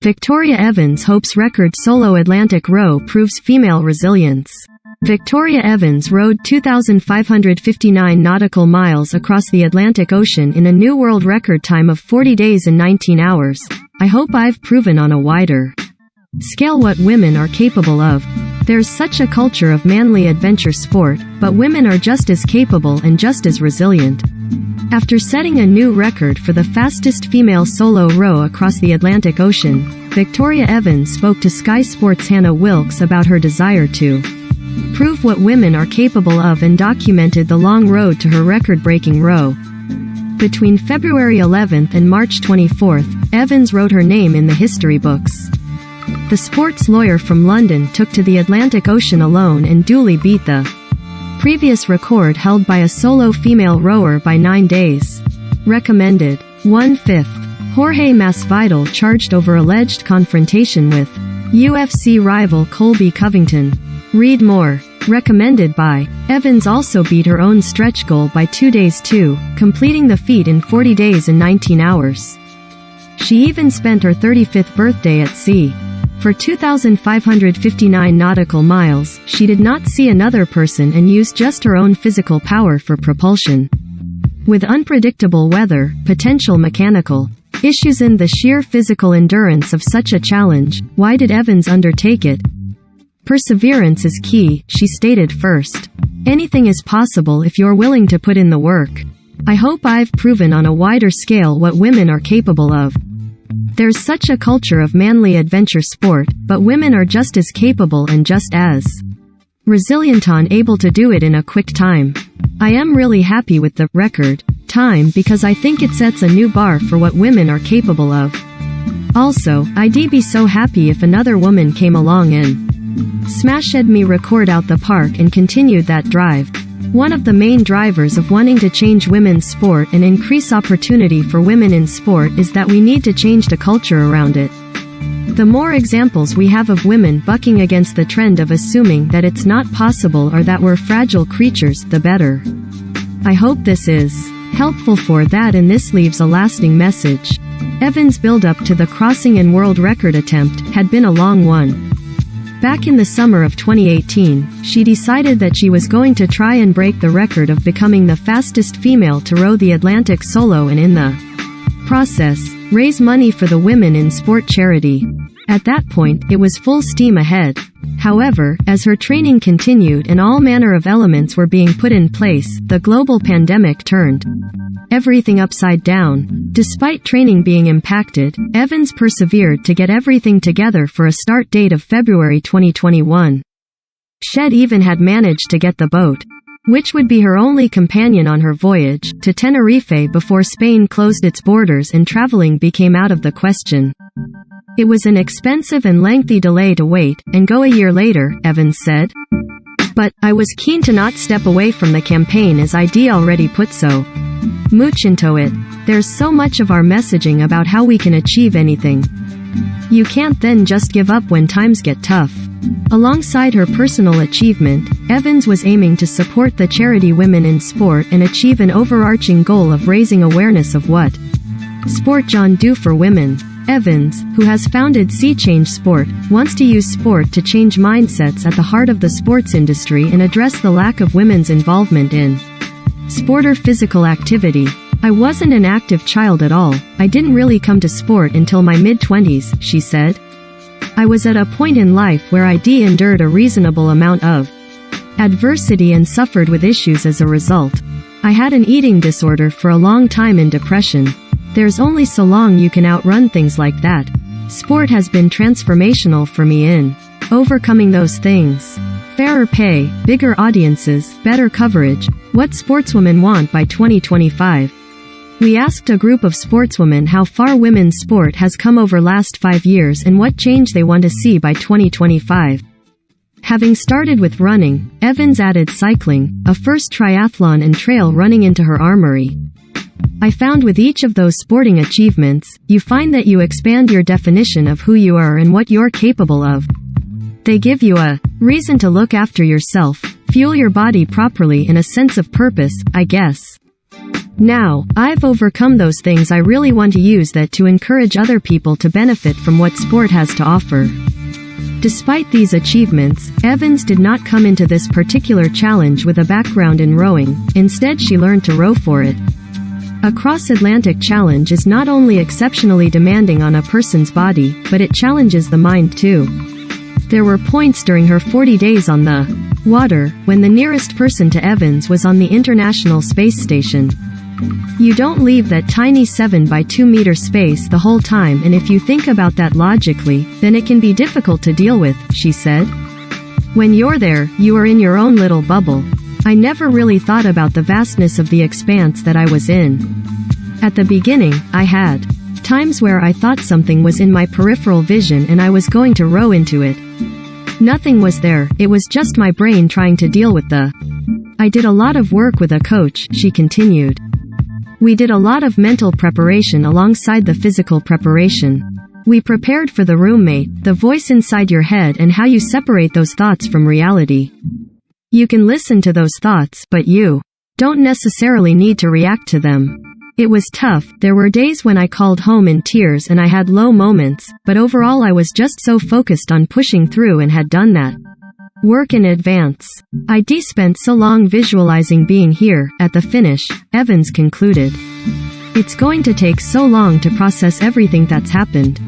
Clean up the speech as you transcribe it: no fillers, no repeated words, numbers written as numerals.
Victoria Evans hopes record solo Atlantic row proves female resilience. Victoria Evans rowed 2,559 nautical miles across the Atlantic Ocean in a new world record time of 40 days and 19 hours. I hope I've proven on a wider scale what women are capable of. There's such a culture of manly adventure sport, but women are just as capable and just as resilient. After setting a new record for the fastest female solo row across the Atlantic Ocean, Victoria Evans spoke to Sky Sports' Hannah Wilkes about her desire to prove what women are capable of and documented the long road to her record-breaking row. Between February 11th and March 24th, Evans wrote her name in the history books. The sports lawyer from London took to the Atlantic Ocean alone and duly beat the previous record held by a solo female rower by 9 days. Recommended. 1/5. Jorge Masvidal charged over alleged confrontation with UFC rival Colby Covington. Read more. Recommended by. Evans also beat her own stretch goal by 2 days too, completing the feat in 40 days and 19 hours. She even spent her 35th birthday at sea. For 2,559 nautical miles, she did not see another person and used just her own physical power for propulsion. With unpredictable weather, potential mechanical issues and the sheer physical endurance of such a challenge, why did Evans undertake it? Perseverance is key, she stated first. Anything is possible if you're willing to put in the work. I hope I've proven on a wider scale what women are capable of. There's such a culture of manly adventure sport, but women are just as capable and just as resilient and able to do it in a quick time. I am really happy with the record time because I think it sets a new bar for what women are capable of. Also, I'd be so happy if another woman came along and smashed me record out the park and continued that drive. One of the main drivers of wanting to change women's sport and increase opportunity for women in sport is that we need to change the culture around it. The more examples we have of women bucking against the trend of assuming that it's not possible or that we're fragile creatures, the better. I hope this is helpful for that, and this leaves a lasting message. Evans' build-up to the crossing and world record attempt had been a long one. Back in the summer of 2018, she decided that she was going to try and break the record of becoming the fastest female to row the Atlantic solo and in the process, raise money for the Women in Sport charity. At that point, it was full steam ahead. However, as her training continued and all manner of elements were being put in place, the global pandemic turned everything upside down. Despite training being impacted, Evans persevered to get everything together for a start date of February 2021. Shed even had managed to get the boat, which would be her only companion on her voyage, to Tenerife before Spain closed its borders and traveling became out of the question. It was an expensive and lengthy delay to wait and go a year later, Evans said. But I was keen to not step away from the campaign, as I'd already put so much into it. There's so much of our messaging about how we can achieve anything. You can't then just give up when times get tough. Alongside her personal achievement, Evans was aiming to support the charity Women in Sport and achieve an overarching goal of raising awareness of what sport can do for women. Evans, who has founded Sea Change Sport, wants to use sport to change mindsets at the heart of the sports industry and address the lack of women's involvement in sport or physical activity. I wasn't an active child at all. I didn't really come to sport until my mid-20s, she said. I was at a point in life where I'd endured a reasonable amount of adversity and suffered with issues as a result. I had an eating disorder for a long time and depression. There's only so long you can outrun things like that. Sport has been transformational for me in overcoming those things. Fairer pay, bigger audiences, better coverage. What sportswomen want by 2025. We asked a group of sportswomen how far women's sport has come over last 5 years and what change they want to see by 2025. Having started with running, Evans added cycling, a first triathlon and trail running into her armory. I found with each of those sporting achievements, you find that you expand your definition of who you are and what you're capable of. They give you a reason to look after yourself, fuel your body properly, and a sense of purpose, I guess. Now, I've overcome those things. I really want to use that to encourage other people to benefit from what sport has to offer. Despite these achievements, Evans did not come into this particular challenge with a background in rowing. Instead, she learned to row for it. A cross-Atlantic challenge is not only exceptionally demanding on a person's body, but it challenges the mind too. There were points during her 40 days on the water when the nearest person to Evans was on the International Space Station. You don't leave that tiny 7 by 2 meter space the whole time, and if you think about that logically, then it can be difficult to deal with, she said. When you're there, you are in your own little bubble. I never really thought about the vastness of the expanse that I was in. At the beginning, I had times where I thought something was in my peripheral vision and I was going to row into it. Nothing was there, it was just my brain trying to deal with the. I did a lot of work with a coach, she continued. We did a lot of mental preparation alongside the physical preparation. We prepared for the roommate, the voice inside your head, and how you separate those thoughts from reality. You can listen to those thoughts, but you don't necessarily need to react to them. It was tough. There were days when I called home in tears and I had low moments, but overall I was just so focused on pushing through and had done that work in advance. I'd spent so long visualizing being here, at the finish, Evans concluded. It's going to take so long to process everything that's happened.